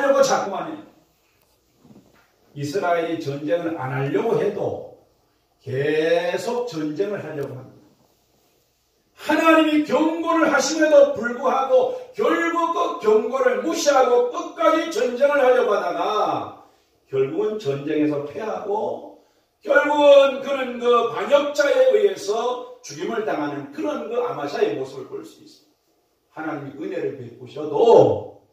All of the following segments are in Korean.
하려고 자꾸만 해요. 이스라엘이 전쟁을 안 하려고 해도 계속 전쟁을 하려고 합니다. 하나님이 경고를 하심에도 불구하고 결국 그 경고를 무시하고 끝까지 전쟁을 하려고 하다가 결국은 전쟁에서 패하고 결국은 그는 그 반역자에 의해서 죽임을 당하는 그런 그 아마샤의 모습을 볼 수 있습니다. 하나님이 은혜를 베푸셔도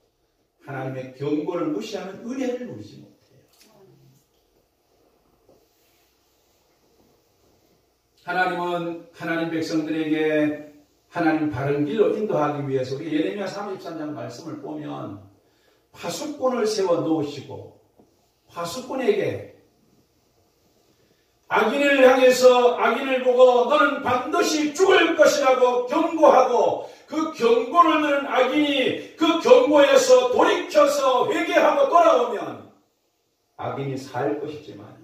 하나님의 경고를 무시하는 은혜를 누리지 못해요. 하나님은 하나님 백성들에게 하나님 바른 길로 인도하기 위해서 우리 예레미야 33장 말씀을 보면 파수꾼을 세워 놓으시고 파수꾼에게 악인을 향해서 악인을 보고 너는 반드시 죽을 것이라고 경고하고 그 경고를 들은 악인이 그 경고에서 돌이켜서 회개하고 돌아오면 악인이 살 것이지만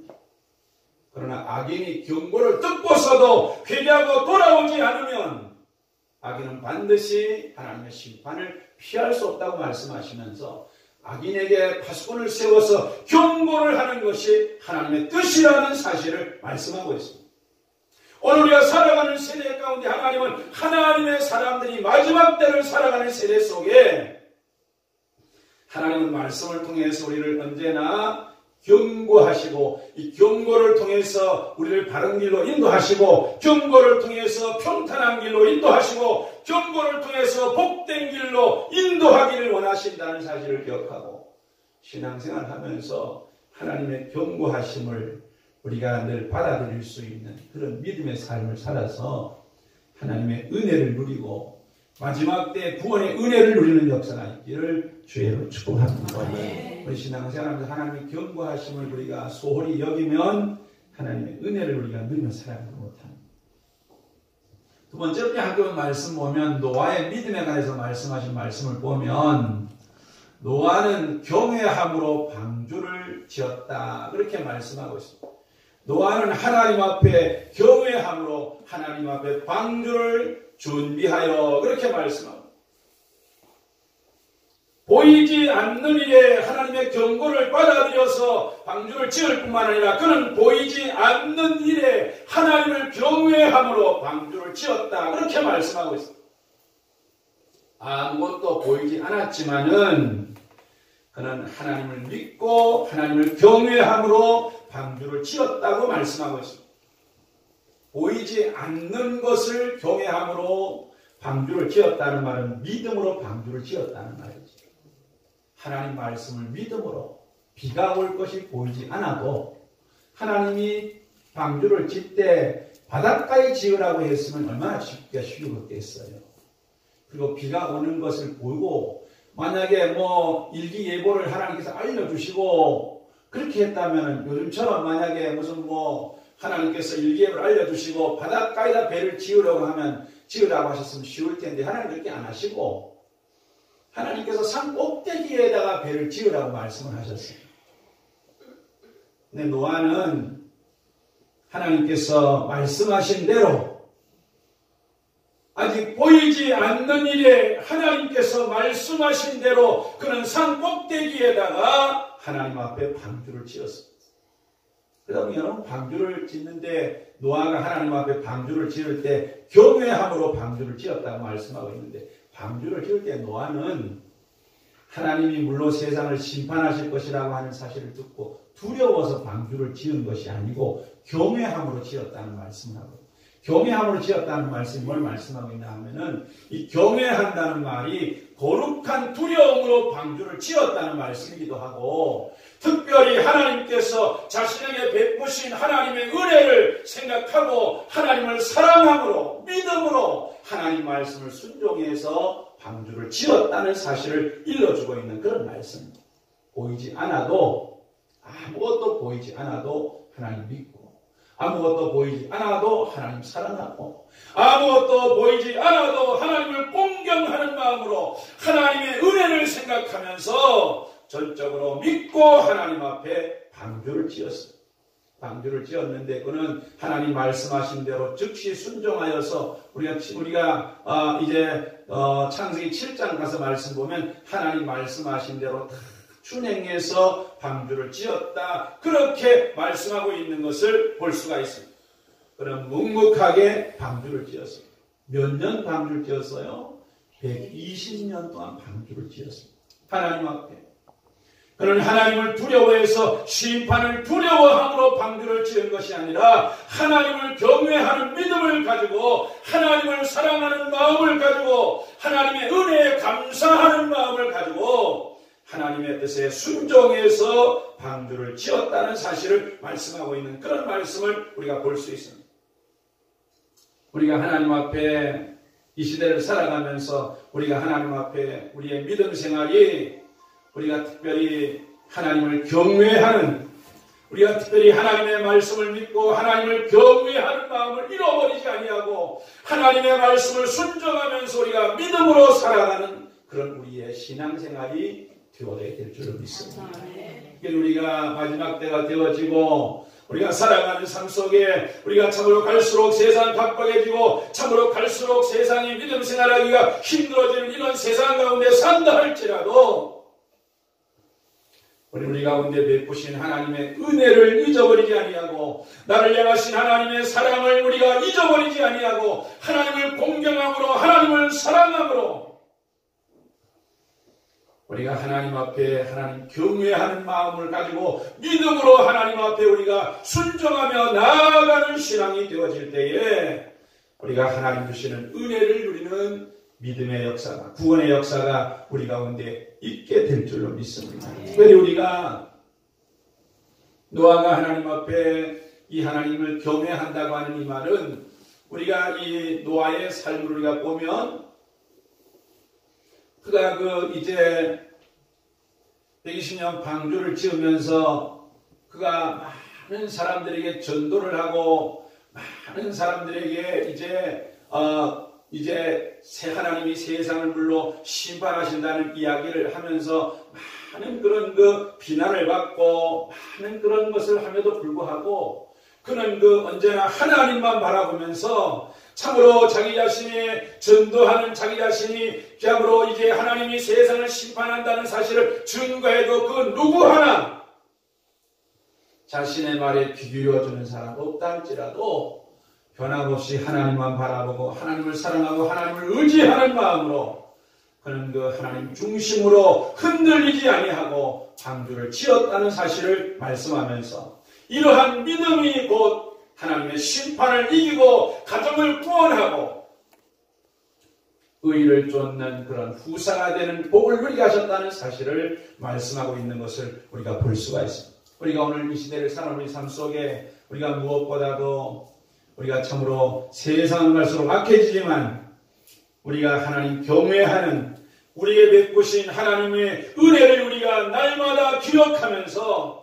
그러나 악인이 경고를 듣고서도 회개하고 돌아오지 않으면 악인은 반드시 하나님의 심판을 피할 수 없다고 말씀하시면서 악인에게 파수꾼을 세워서 경고를 하는 것이 하나님의 뜻이라는 사실을 말씀하고 있습니다. 오늘 우리가 살아가는 세대 가운데 하나님은 하나님의 사람들이 마지막 때를 살아가는 세대 속에 하나님은 말씀을 통해서 우리를 언제나 경고하시고 이 경고를 통해서 우리를 바른 길로 인도하시고 경고를 통해서 평탄한 길로 인도하시고 경고를 통해서 복된 길로 인도하기를 원하신다는 사실을 기억하고 신앙생활을 하면서 하나님의 경고하심을 우리가 늘 받아들일 수 있는 그런 믿음의 삶을 살아서 하나님의 은혜를 누리고 마지막 때 구원의 은혜를 누리는 역사가 있기를 주의로 축복합니다. 우리 신앙생활하면서 하나님의 경고하심을 우리가 소홀히 여기면 하나님의 은혜를 우리가 누리며 살아가지 못합니다. 두 번째 우리 학교 말씀 보면 노아의 믿음에 관해서 말씀하신 말씀을 보면 노아는 경외함으로 방주를 지었다 그렇게 말씀하고 있습니다. 노아는 하나님 앞에 경외함으로 하나님 앞에 방주를 준비하여 그렇게 말씀합니다. 보이지 않는 일에 하나님의 경고를 받아들여서 방주를 지을 뿐만 아니라 그는 보이지 않는 일에 하나님을 경외함으로 방주를 지었다 그렇게 말씀하고 있습니다. 아무것도 보이지 않았지만은 그는 하나님을 믿고 하나님을 경외함으로 방주를 지었다고 말씀하고 있습니다. 보이지 않는 것을 경외함으로 방주를 지었다는 말은 믿음으로 방주를 지었다는 말이죠. 하나님 말씀을 믿음으로 비가 올 것이 보이지 않아도 하나님이 방주를 짓 때 바닷가에 지으라고 했으면 얼마나 쉽게 쉬웠겠어요. 그리고 비가 오는 것을 보고 만약에 일기예보를 하나님께서 알려주시고 그렇게 했다면 요즘처럼 만약에 무슨 하나님께서 일기예보를 알려주시고 바닷가에다 배를 지으라고 하셨으면 쉬울 텐데 하나님 그렇게 안 하시고 하나님께서 산 꼭대기에다가 배를 지으라고 말씀을 하셨어요. 근데 노아는 하나님께서 말씀하신 대로 아직 보이지 않는 일에 하나님께서 말씀하신 대로 그는 산 꼭대기에다가 하나님 앞에 방주를 지었습니다. 그러다 보면 여러분 방주를 짓는데 노아가 하나님 앞에 방주를 지을 때 경외함으로 방주를 지었다고 말씀하고 있는데 방주를 지을 때 노아는 하나님이 물론 세상을 심판하실 것이라고 하는 사실을 듣고 두려워서 방주를 지은 것이 아니고 경외함으로 지었다는 말씀을 하고 경외함으로 지었다는 말씀이 뭘 말씀하고 있냐 하면은 이 경외한다는 말이 거룩한 두려움으로 방주를 지었다는 말씀이기도 하고 특별히 하나님께서 자신에게 베푸신 하나님의 은혜를 생각하고 하나님을 사랑함으로 믿음으로 하나님 말씀을 순종해서 방주를 지었다는 사실을 일러주고 있는 그런 말씀입니다. 보이지 않아도 아무것도 보이지 않아도 하나님 믿고 아무것도 보이지 않아도 하나님 사랑하고 아무것도 보이지 않아도 하나님을 공경하는 마음으로 하나님의 은혜를 생각하면서 전적으로 믿고 하나님 앞에 방주를 지었습니다. 방주를 지었는데 그는 하나님 말씀하신 대로 즉시 순종하여서 우리가 이제 창세기 7장 가서 말씀 보면 하나님 말씀하신 대로 다 준행해서 방주를 지었다. 그렇게 말씀하고 있는 것을 볼 수가 있습니다. 그럼 묵묵하게 방주를 지었습니다. 몇 년 방주를 지었어요? 120년 동안 방주를 지었습니다. 하나님 앞에. 그는 하나님을 두려워해서 심판을 두려워함으로 방주를 지은 것이 아니라 하나님을 경외하는 믿음을 가지고 하나님을 사랑하는 마음을 가지고 하나님의 은혜에 감사하는 마음을 가지고 하나님의 뜻에 순종해서 방주를 지었다는 사실을 말씀하고 있는 그런 말씀을 우리가 볼 수 있습니다. 우리가 하나님 앞에 이 시대를 살아가면서 우리가 하나님 앞에 우리의 믿음 생활이 우리가 특별히 하나님을 경외하는, 우리가 특별히 하나님의 말씀을 믿고 하나님을 경외하는 마음을 잃어버리지 아니하고 하나님의 말씀을 순종하면서 우리가 믿음으로 살아가는 그런 우리의 신앙생활이 되어야 될 줄을 믿습니다. 우리가 마지막 때가 되어지고 우리가 살아가는 삶 속에 우리가 참으로 갈수록 세상 각박해지고 참으로 갈수록 세상이 믿음 생활하기가 힘들어지는 이런 세상 가운데 산다 할지라도 우리 가운데 베푸신 하나님의 은혜를 잊어버리지 아니하고 나를 향하신 하나님의 사랑을 우리가 잊어버리지 아니하고 하나님을 공경함으로 하나님을 사랑함으로 우리가 하나님 앞에 하나님 경외하는 마음을 가지고 믿음으로 하나님 앞에 우리가 순종하며 나아가는 신앙이 되어질 때에 우리가 하나님 주시는 은혜를 누리는 믿음의 역사가, 구원의 역사가 우리 가운데 있게 될 줄로 믿습니다. 특별히 우리가 노아가 하나님 앞에 이 하나님을 경외한다고 하는 이 말은 우리가 이 노아의 삶을 우리가 보면 그가 이제 120년 방주를 지으면서 그가 많은 사람들에게 전도를 하고 많은 사람들에게 이제 새 하나님이 세상을 불러 심판하신다는 이야기를 하면서 많은 그런 비난을 받고 많은 그런 것을 함에도 불구하고 그는 언제나 하나님만 바라보면서 참으로 자기 자신이 전도하는 자기 자신이 참으로 이제 하나님이 세상을 심판한다는 사실을 증거해도 그 누구 하나 자신의 말에 귀 기울여주는 사람 없다 할지라도 변함없이 하나님만 바라보고 하나님을 사랑하고 하나님을 의지하는 마음으로 그는 하나님 중심으로 흔들리지 아니하고 방주를 지었다는 사실을 말씀하면서 이러한 믿음이 곧 하나님의 심판을 이기고 가정을 구원하고 의를 쫓는 그런 후사가 되는 복을 누리게 하셨다는 사실을 말씀하고 있는 것을 우리가 볼 수가 있습니다. 우리가 오늘 이 시대를 사는 우리 삶 속에 우리가 무엇보다도 우리가 참으로 세상은 갈수록 악해지지만 우리가 하나님 경외하는 우리에게 베푸신 하나님의 은혜를 우리가 날마다 기억하면서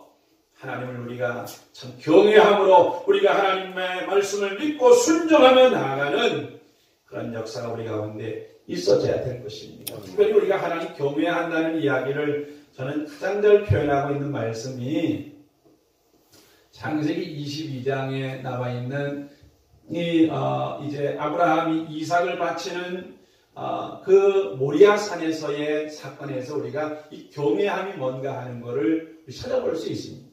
하나님을 우리가 참 경외함으로 우리가 하나님의 말씀을 믿고 순종하며 나아가는 그런 역사가 우리 가운데 있어져야 될 것입니다. 특별히 우리가 하나님 경외한다는 이야기를 저는 가장 잘 표현하고 있는 말씀이 창세기 22장에 나와 있는 이제 아브라함이 이삭을 바치는 그 모리아 산에서의 사건에서 우리가 이 경외함이 뭔가 하는 것을 찾아볼 수 있습니다.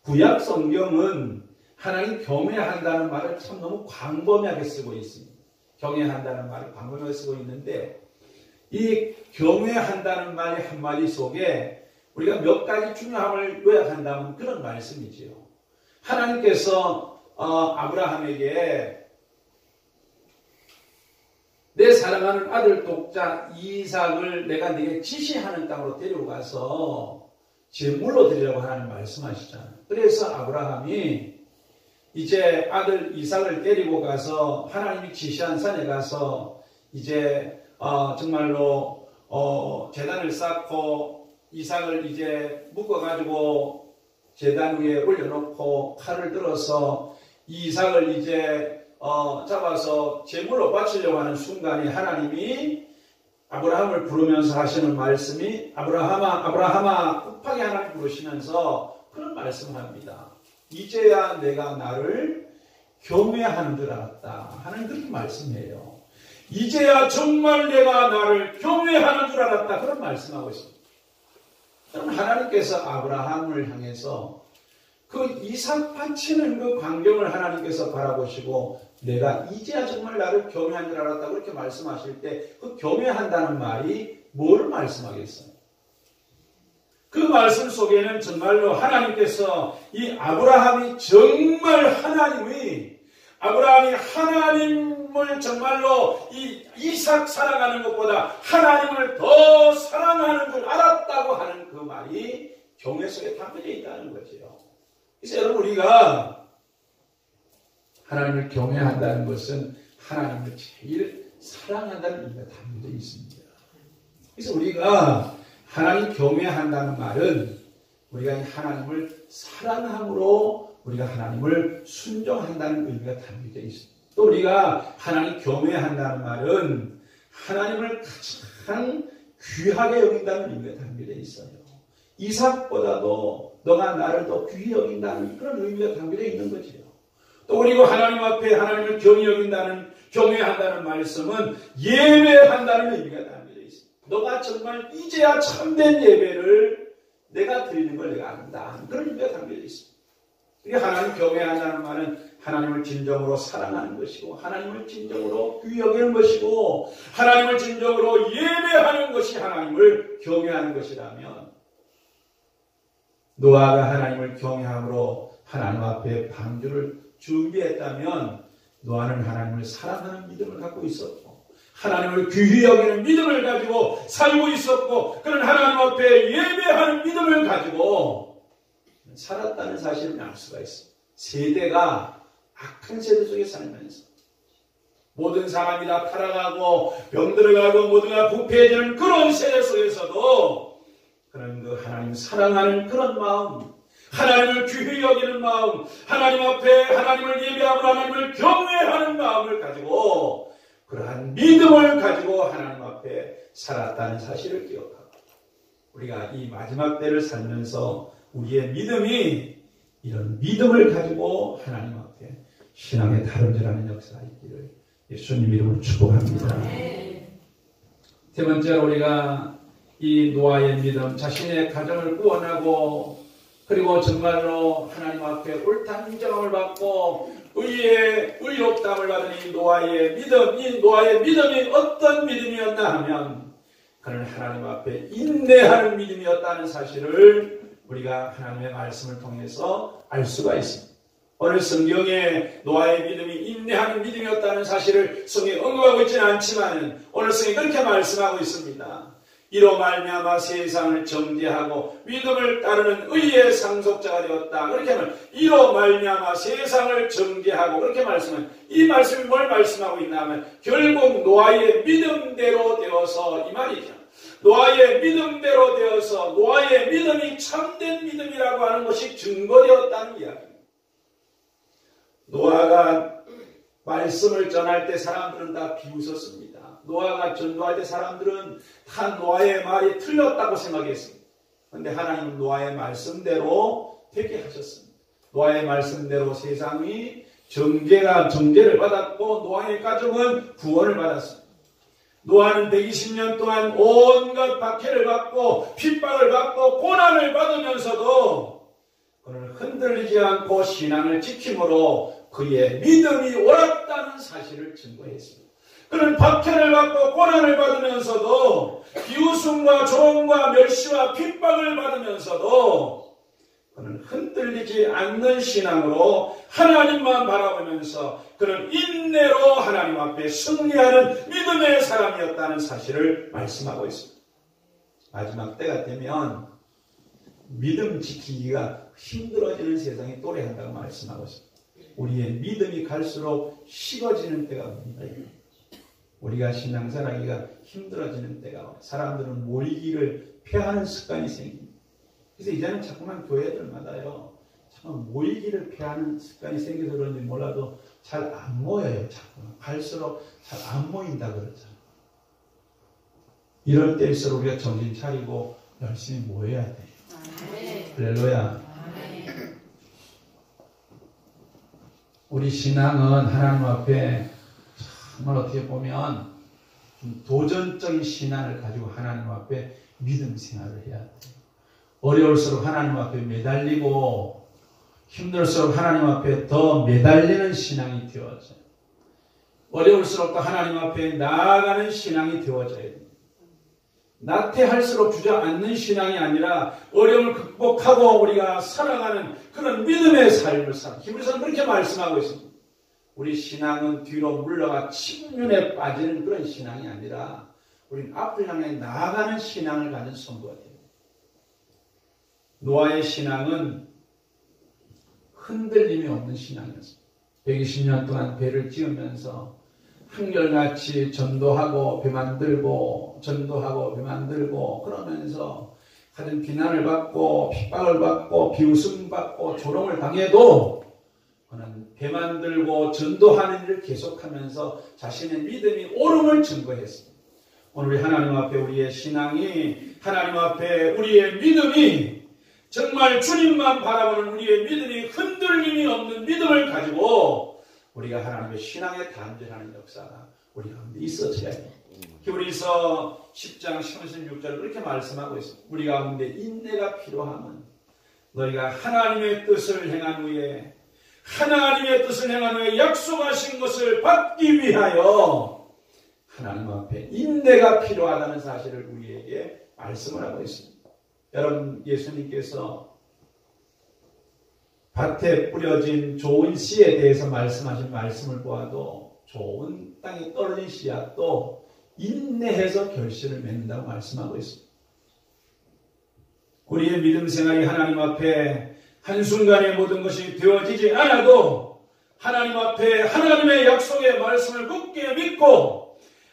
구약 성경은 하나님 경외한다는 말을 참 너무 광범위하게 쓰고 있습니다. 경외한다는 말을 광범위하게 쓰고 있는데 이 경외한다는 말의 한마디 속에 우리가 몇 가지 중요함을 요약한다면 그런 말씀이지요. 하나님께서 아브라함에게 내 사랑하는 아들 독자 이삭을 내가 네게 지시하는 땅으로 데려가서 제물로 드리라고 하나님 말씀하시잖아요. 그래서 아브라함이 이제 아들 이삭을 데리고 가서 하나님이 지시한 산에 가서 이제 정말로 제단을 쌓고 이삭을 이제 묶어가지고 제단 위에 올려놓고 칼을 들어서 이삭을 이제 잡아서 제물로 바치려고 하는 순간에 하나님이 아브라함을 부르면서 하시는 말씀이 아브라함아 아브라함아 급하게 하나님 부르시면서 그런 말씀을 합니다. 이제야 내가 나를 경외하는 줄 알았다 하는 그런 말씀이에요. 이제야 정말 내가 나를 경외하는 줄 알았다 그런 말씀하고 있습니다. 그럼 하나님께서 아브라함을 향해서 그 이삭 바치는 그 광경을 하나님께서 바라보시고 내가 이제야 정말 나를 경외한 줄 알았다고 그렇게 말씀하실 때 그 경외한다는 말이 뭘 말씀하겠어요? 그 말씀 속에는 정말로 하나님께서 이 아브라함이 정말 아브라함이 하나님을 정말로 이 이삭 사랑하는 것보다 하나님을 더 사랑하는 줄 알았다고 하는 그 말이 경외 속에 담겨져 있다는 거죠. 그래서 여러분 우리가 하나님을 경외한다는 것은 하나님을 제일 사랑한다는 의미가 담겨져 있습니다. 그래서 우리가 하나님 경외한다는 말은 우리가 하나님을 사랑함으로 우리가 하나님을 순종한다는 의미가 담겨져 있습니다. 또 우리가 하나님 경외한다는 말은 하나님을 가장 귀하게 여긴다는 의미가 담겨져 있어요. 이삭보다도 너가 나를 더 귀히 여긴다는 그런 의미가 담겨져 있는 거죠. 또 그리고 하나님 앞에 하나님을 경외한다는 말씀은 예배한다는 의미가 담겨져 있습니다. 너가 정말 이제야 참된 예배를 내가 드리는 걸 내가 안다. 그런 의미가 담겨져 있습니다. 하나님 경외한다는 말은 하나님을 진정으로 사랑하는 것이고 하나님을 진정으로 귀히 여기는 것이고 하나님을 진정으로 예배하는 것이 하나님을 경외하는 것이라면 노아가 하나님을 경외함으로 하나님 앞에 방주를 준비했다면 노아는 하나님을 사랑하는 믿음을 갖고 있었고 하나님을 귀히 여기는 믿음을 가지고 살고 있었고 그런 하나님 앞에 예배하는 믿음을 가지고 살았다는 사실을 알 수가 있습니다. 세대가 악한 세대 속에 살면서 모든 사람이 다 타락하고 병들어가고 모두가 부패해지는 그런 세대 속에서도 그런 그 하나님 사랑하는 그런 마음, 하나님을 귀히 여기는 마음, 하나님 앞에 하나님을 예배하고 하나님을 경외하는 마음을 가지고 그러한 믿음을 가지고 하나님 앞에 살았다는 사실을 기억하고 우리가 이 마지막 때를 살면서 우리의 믿음이 이런 믿음을 가지고 하나님 앞에 신앙의 다름질하는 역사가 있기를 예수님 이름으로 축복합니다. 세 번째로 우리가 이 노아의 믿음, 자신의 가정을 구원하고 그리고 정말로 하나님 앞에 옳다는 인정을 받고 의롭다함을 받은 이 노아의 믿음, 이 노아의 믿음이 어떤 믿음이었나 하면 그는 하나님 앞에 인내하는 믿음이었다는 사실을 우리가 하나님의 말씀을 통해서 알 수가 있습니다. 오늘 성경에 노아의 믿음이 인내하는 믿음이었다는 사실을 성경에 언급하고 있지는 않지만 오늘 성경에 그렇게 말씀하고 있습니다. 이로 말미암아 세상을 정죄하고 믿음을 따르는 의의 상속자가 되었다. 그렇게 하면 이로 말미암아 세상을 정죄하고 그렇게 말씀은 이 말씀이 뭘 말씀하고 있나 하면 결국 노아의 믿음대로 되어서 이 말이죠. 노아의 믿음대로 되어서 노아의 믿음이 참된 믿음이라고 하는 것이 증거되었다는 이야기입니다. 노아가 말씀을 전할 때 사람들은 다 비웃었습니다. 노아가 전도할 때 사람들은 다 노아의 말이 틀렸다고 생각했습니다. 그런데 하나님은 노아의 말씀대로 되게 하셨습니다. 노아의 말씀대로 세상이 정죄를 받았고 노아의 가족은 구원을 받았습니다. 노아는 120년 동안 온갖 박해를 받고 핍박을 받고 고난을 받으면서도 그는 흔들리지 않고 신앙을 지킴으로 그의 믿음이 옳았다는 사실을 증거했습니다. 그는 박해를 받고 고난을 받으면서도 비웃음과 조롱과 멸시와 핍박을 받으면서도 그는 흔들리지 않는 신앙으로 하나님만 바라보면서 그는 인내로 하나님 앞에 승리하는 믿음의 사람이었다는 사실을 말씀하고 있습니다. 마지막 때가 되면 믿음 지키기가 힘들어지는 세상이 또래한다고 말씀하고 있습니다. 우리의 믿음이 갈수록 식어지는 때가 옵니다. 우리가 신앙생활하기가 힘들어지는 때가 사람들은 모이기를 피하는 습관이 생깁니다. 그래서 이제는 자꾸만 교회들마다요, 자꾸만 모이기를 피하는 습관이 생겨서 그런지 몰라도 잘 안 모여요. 자꾸만 갈수록 잘 안 모인다 그러잖아요. 이럴 때일수록 우리가 정신 차리고 열심히 모여야 돼요. 할렐루야. 우리 신앙은 하나님 앞에 정말 어떻게 보면 좀 도전적인 신앙을 가지고 하나님 앞에 믿음 생활을 해야 돼요. 어려울수록 하나님 앞에 매달리고 힘들수록 하나님 앞에 더 매달리는 신앙이 되어져요. 어려울수록 또 하나님 앞에 나아가는 신앙이 되어져야 됩니다. 나태할수록 주저앉는 신앙이 아니라 어려움을 극복하고 우리가 살아가는 그런 믿음의 삶을 사는 히브리서는 그렇게 말씀하고 있습니다. 우리 신앙은 뒤로 물러가 침륜에 빠지는 그런 신앙이 아니라 우리는 앞을 향해 나아가는 신앙을 가진 성도가 됩니다. 노아의 신앙은 흔들림이 없는 신앙이었습니다. 120년 동안 배를 지으면서 한결같이 전도하고 배 만들고 전도하고 배 만들고 그러면서 가진 비난을 받고 핍박을 받고 비웃음 받고 조롱을 당해도 그는 배 만들고 전도하는 일을 계속하면서 자신의 믿음이 옳음을 증거했습니다. 오늘 우리 하나님 앞에 우리의 신앙이 하나님 앞에 우리의 믿음이 정말 주님만 바라보는 우리의 믿음이 흔들림이 없는 믿음을 가지고 우리가 하나님의 신앙에 단절하는 역사가 우리 가운데 있어져야 해요. 히브리서 10장 16절을 그렇게 말씀하고 있습니다. 우리 가운데 인내가 필요하면 너희가 하나님의 뜻을 행한 후에 약속하신 것을 받기 위하여 하나님 앞에 인내가 필요하다는 사실을 우리에게 말씀을 하고 있습니다. 여러분, 예수님께서 밭에 뿌려진 좋은 씨에 대해서 말씀하신 말씀을 보아도 좋은 땅에 떨어진 씨앗도 인내해서 결실을 맺는다고 말씀하고 있습니다. 우리의 믿음 생활이 하나님 앞에 한순간에 모든 것이 되어지지 않아도 하나님 앞에 하나님의 약속의 말씀을 굳게 믿고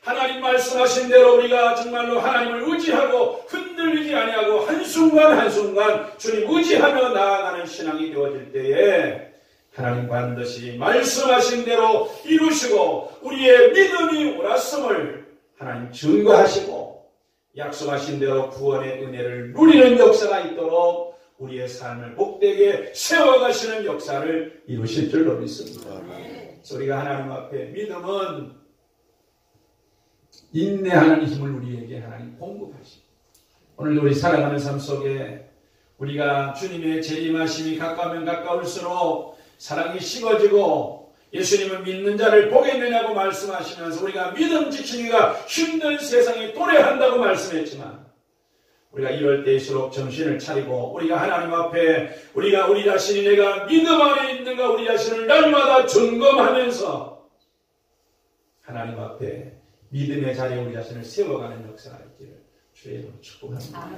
하나님 말씀하신 대로 우리가 정말로 하나님을 의지하고 흔들리지 아니하고 한순간 주님 의지하며 나아가는 신앙이 되어질 때에 하나님 반드시 말씀하신 대로 이루시고 우리의 믿음이 옳았음을 하나님 증거하시고 약속하신 대로 구원의 은혜를 누리는 역사가 있도록 우리의 삶을 복되게 세워가시는 역사를 이루실 줄로 믿습니다. 그래서 우리가 하나님 앞에 믿음은 인내하는 힘을 우리에게 하나님 공급하십니다. 오늘 우리 살아가는 삶 속에 우리가 주님의 재림하심이 가까우면 가까울수록 사랑이 식어지고 예수님을 믿는 자를 보겠느냐고 말씀하시면서 우리가 믿음 지키기가 힘든 세상에 도래한다고 말씀했지만 우리가 이럴 때일수록 정신을 차리고 우리가 하나님 앞에 우리가 우리 자신이 내가 믿음 안에 있는가 우리 자신을 날마다 점검하면서 하나님 앞에 믿음의 자리에 우리 자신을 세워가는 역사가 있기를 주의 이름으로 축복합니다.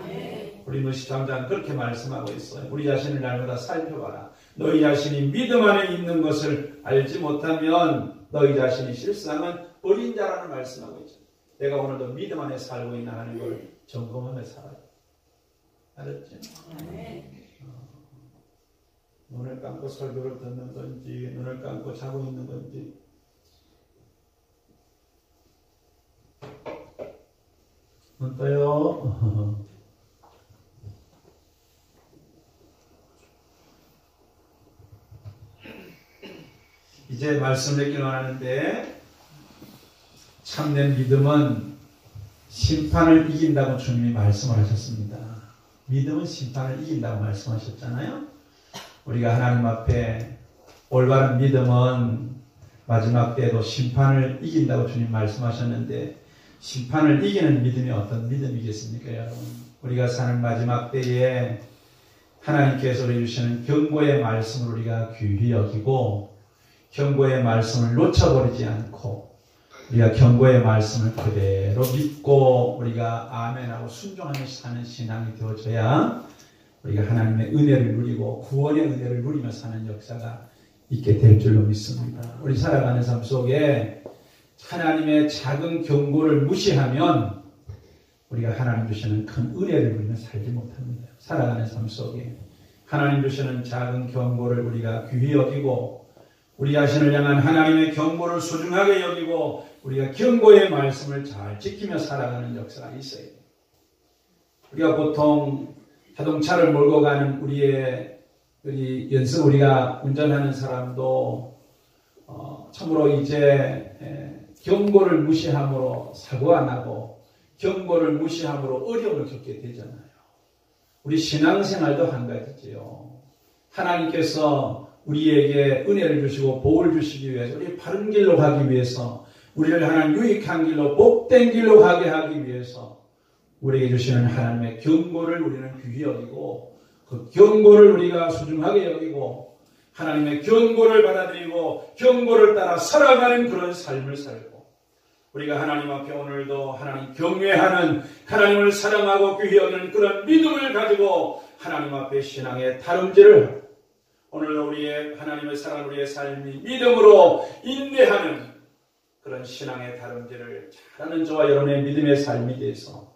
우리 누시장자는 그렇게 말씀하고 있어요. 우리 자신을 날마다 살펴봐라. 너희 자신이 믿음 안에 있는 것을 알지 못하면 너희 자신이 실상은 어린 자라는 말씀하고 있죠. 내가 오늘도 믿음 안에 살고 있나 하는 걸 점검하며 살아요. 알았지? 눈을 감고 설교를 듣는 건지 눈을 감고 자고 있는 건지 눈 떠요. 이제 말씀 맺기를 원하는데 참된 믿음은 심판을 이긴다고 주님이 말씀을 하셨습니다. 믿음은 심판을 이긴다고 말씀하셨잖아요. 우리가 하나님 앞에 올바른 믿음은 마지막 때에도 심판을 이긴다고 주님 말씀하셨는데 심판을 이기는 믿음이 어떤 믿음이겠습니까, 여러분? 우리가 사는 마지막 때에 하나님께서 우리 주시는 경고의 말씀을 우리가 귀히 여기고 경고의 말씀을 놓쳐버리지 않고 우리가 경고의 말씀을 그대로 믿고 우리가 아멘하고 순종하며 사는 신앙이 되어져야 우리가 하나님의 은혜를 누리고 구원의 은혜를 누리며 사는 역사가 있게 될 줄로 믿습니다. 우리 살아가는 삶 속에 하나님의 작은 경고를 무시하면 우리가 하나님 주시는 큰 은혜를 누리며 살지 못합니다. 살아가는 삶 속에 하나님 주시는 작은 경고를 우리가 귀히 여기고 우리 자신을 향한 하나님의 경고를 소중하게 여기고 우리가 경고의 말씀을 잘 지키며 살아가는 역사가 있어야 돼요. 우리가 보통 자동차를 몰고 가는 우리 연습 우리가 운전하는 사람도 참으로 이제 경고를 무시함으로 사고가 나고 경고를 무시함으로 어려움을 겪게 되잖아요. 우리 신앙생활도 한 가지지요. 하나님께서 우리에게 은혜를 주시고 복을 주시기 위해서, 우리 바른 길로 가기 위해서, 우리를 하나님 유익한 길로 복된 길로 가게 하기 위해서 우리에게 주시는 하나님의 경고를 우리는 귀히 여기고, 그 경고를 우리가 소중하게 여기고 하나님의 경고를 받아들이고 경고를 따라 살아가는 그런 삶을 살고, 우리가 하나님 앞에 오늘도 하나님 경외하는, 하나님을 사랑하고 귀히 여기는 그런 믿음을 가지고 하나님 앞에 신앙의 다름질을 하고, 오늘도 우리의 하나님을 사랑하는 우리의 삶이 믿음으로 인내하는 그런 신앙의 다름질을 잘하는 저와 여러분의 믿음의 삶이 돼서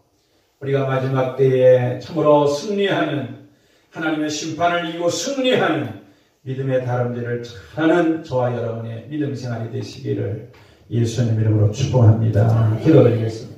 우리가 마지막 때에 참으로 승리하는, 하나님의 심판을 이기고 승리하는 믿음의 다름질을 잘하는 저와 여러분의 믿음 생활이 되시기를 예수님 이름으로 축복합니다. 기도드리겠습니다.